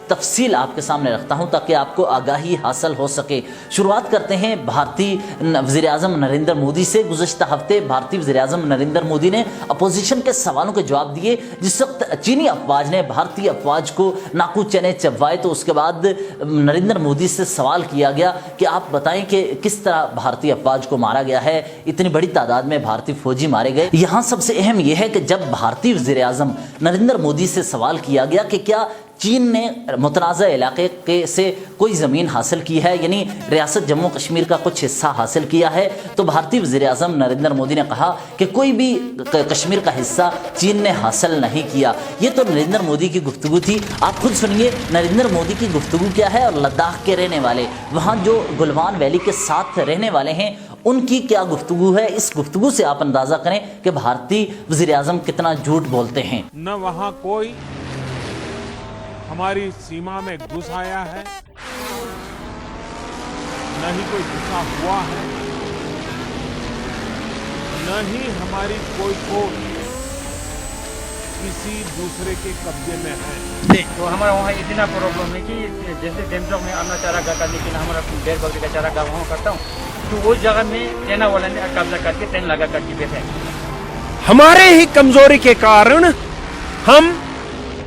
تفصیل آپ کے سامنے رکھتا ہوں تاکہ آپ کو آگاہی حاصل ہو سکے۔ شروعات کرتے ہیں بھارتی وزیر اعظم نریندر مودی سے۔ گزشتہ ہفتے بھارتی وزیر اعظم نریندر مودی نے اپوزیشن کے سوالوں کے جواب دیے، جس وقت چینی افواج نے بھارتی افواج کو ناکو چنے چبوائے تو اس کے بعد نریندر مودی سے سوال کیا گیا کہ آپ بتائیں کہ کس طرح بھارتی افواج کو مارا گیا ہے، اتنی بڑی تعداد میں بھارتی فوجی مارے گئے۔ یہاں سب سے اہم یہ ہے کہ جب بھارتی وزیر اعظم نریندر مودی سے سوال کیا گیا کہ کیا چین نے متنازع علاقے سے کوئی زمین حاصل کی ہے، یعنی ریاست جموں کشمیر کا کچھ حصہ حاصل کیا ہے، تو بھارتی وزیر اعظم نریندر مودی نے کہا کہ کوئی بھی کشمیر کا حصہ چین نے حاصل نہیں کیا۔ یہ تو نریندر مودی کی گفتگو تھی۔ آپ خود سنیے نریندر مودی کی گفتگو کیا ہے، اور لداخ کے رہنے والے، وہاں جو گلوان ویلی کے ساتھ رہنے والے ہیں، ان کی کیا گفتگو ہے۔ اس گفتگو سے آپ اندازہ کریں کہ بھارتی وزیر اعظم کتنا جھوٹ بولتے ہیں۔ نہ وہاں کوئی ہماری سیما میں گھس آیا ہے، نہ ہی کوئی گھسا ہوا ہے، نہ ہی ہماری کوئی فوج کسی دوسرے کے قبضے میں ہے۔ تو ہمارا وہاں اتنا پرابلم ہے کہ جیسے ڈیمٹاک میں اپنا چارہ گاہ کرنے کے لیے ہمارا ڈیڑھ بکری کا چارہ گاہ وہاں کرتا ہوں، تو اس جگہ میں چینا والا نے قبضہ کر کے ٹین لگا کر کے بیٹھے ہیں۔ ہمارے ہی کمزوری کے کارن ہم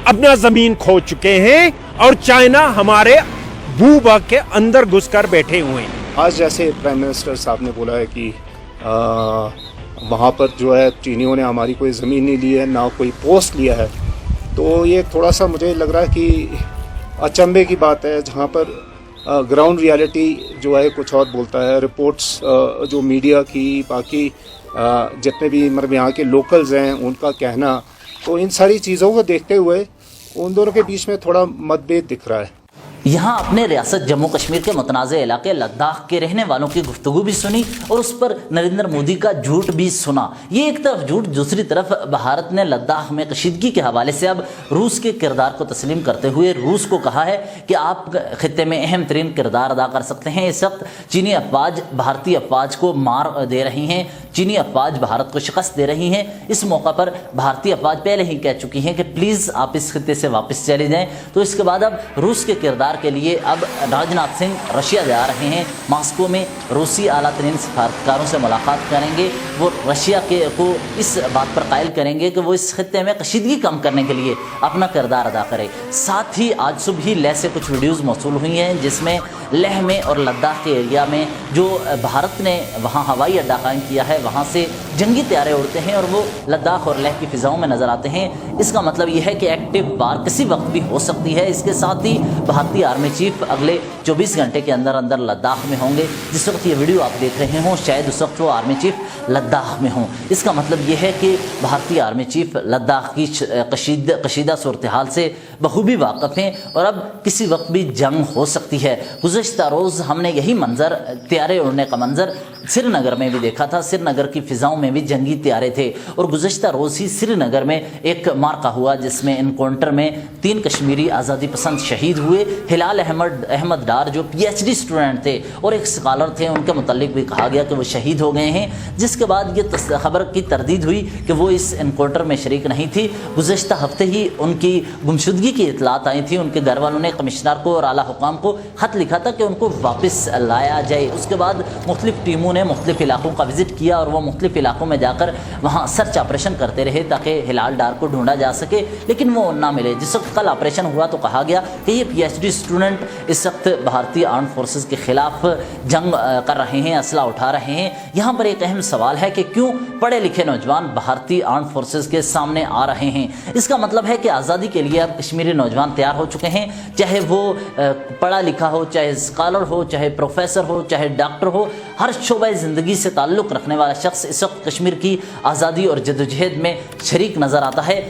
اپنا زمین کھو چکے ہیں اور چائنا ہمارے بھو کے اندر گھس کر بیٹھے ہوئے ہیں۔ آج جیسے پرائم منسٹر صاحب نے بولا ہے کہ وہاں پر جو ہے چینیوں نے ہماری کوئی زمین نہیں لی ہے، نہ کوئی پوسٹ لیا ہے، تو یہ تھوڑا سا مجھے لگ رہا ہے کہ اچنبے کی بات ہے، جہاں پر گراؤنڈ ریالٹی جو ہے کچھ اور بولتا ہے۔ رپورٹس جو میڈیا کی، باقی جتنے بھی مطلب یہاں کے لوکلز ہیں ان کا کہنا، تو ان ساری چیزوں کو دیکھتے ہوئے ان دونوں کے بیچ میں تھوڑا متبھید دکھ رہا ہے۔ یہاں اپنے ریاست جموں کشمیر کے متنازع علاقے لداخ کے رہنے والوں کی گفتگو بھی سنی اور اس پر نریندر مودی کا جھوٹ بھی سنا۔ یہ ایک طرف جھوٹ، دوسری طرف بھارت نے لداخ میں کشیدگی کے حوالے سے اب روس کے کردار کو تسلیم کرتے ہوئے روس کو کہا ہے کہ آپ خطے میں اہم ترین کردار ادا کر سکتے ہیں۔ اس وقت چینی افواج بھارتی افواج کو مار دے رہی ہیں، چینی افواج بھارت کو شکست دے رہی ہیں۔ اس موقع پر بھارتی افواج پہلے ہی کہہ چکی ہیں کہ پلیز آپ اس خطے سے واپس چلے جائیں۔ تو اس کے بعد اب روس کے کردار کے لیے اب راجناتھ سنگھ رشیا جا رہے ہیں۔ ماسکو میں روسی اعلیٰ ترین سفارتکاروں سے ملاقات کریں گے۔ وہ رشیا کو اس بات پر قائل کریں گے کہ وہ اس خطے میں کشیدگی کم کرنے کے لیے اپنا کردار ادا کرے۔ ساتھ ہی آج صبح ہی لیہ سے کچھ ویڈیوز موصول ہوئی ہیں جس میں لیہ میں اور لداخ کے ایریا میں جو بھارت نے وہاں ہوائی اڈہ قائم کیا ہے، وہاں سے جنگی طیارے اڑتے ہیں اور وہ لداخ اور لیہ کی فضاؤں میں نظر آتے ہیں۔ اس کا مطلب یہ ہے کہ ایکٹیو وار کسی وقت بھی ہو سکتی ہے۔ اس کے ساتھ ہی بھارتی آرمی چیف اگلے 24 گھنٹے کے اندر اندر لداخ میں ہوں گے۔ جس وقت یہ ویڈیو آپ دیکھ رہے ہوں شاید اس وقت وہ آرمی چیف لداخ میں ہوں۔ اس کا مطلب یہ ہے کہ بھارتی آرمی چیف لداخ کی کشیدہ صورتحال سے بخوبی واقف ہیں اور اب کسی وقت بھی جنگ ہو سکتی ہے۔ گزشتہ روز ہم نے یہی منظر، طیارے اڑنے کا منظر سری نگر میں بھی دیکھا تھا۔ سری نگر کی فضاؤں میں بھی جنگی طیارے تھے اور گزشتہ روز ہی سری نگر میں ایک مارکا ہوا جس میں انکاؤنٹر میں 3 کشمیری آزادی پسند شہید ہوئے۔ ہلال احمد ڈار جو پی ایچ ڈی اسٹوڈنٹ تھے اور ایک اسکالر تھے، ان کے متعلق بھی کہا گیا کہ وہ شہید ہو گئے ہیں، جس کے بعد یہ خبر کی تردید ہوئی کہ وہ اس انکاؤنٹر میں شریک نہیں تھی۔ گزشتہ ہفتے ہی ان کی گمشدگی کی اطلاعات آئی تھیں۔ ان کے گھر والوں نے کمشنر کو اور اعلیٰ حکام کو خط لکھا تھا کہ ان کو واپس لایا جائے۔ اس کے بعد مختلف ٹیموں نے مختلف علاقوں کا وزٹ کیا اور وہ مختلف علاقوں میں جا کر وہاں سرچ آپریشن کرتے رہے تاکہ ہلال ڈار کو ڈھونڈا جا سکے، لیکن وہ نہ ملے۔ جس وقت کل آپریشن ہوا تو کہا گیا کہ یہ پی ایچ ڈی اسٹوڈنٹ اس وقت بھارتی آرم فورسز کے خلاف جنگ کر رہے ہیں، اسلحہ اٹھا رہے ہیں۔ یہاں پر ایک اہم سوال ہے کہ کیوں پڑھے لکھے نوجوان بھارتی آرم فورسز کے سامنے آ رہے ہیں؟ اس کا مطلب ہے کہ آزادی کے لیے اب کشمیری نوجوان تیار ہو چکے ہیں، چاہے وہ پڑھا لکھا ہو، چاہے اسکالر ہو، چاہے پروفیسر ہو، چاہے ڈاکٹر ہو، ہر شعبہ زندگی سے تعلق رکھنے والا شخص اس وقت کشمیر کی آزادی اور جدوجہد میں شریک نظر آتا ہے۔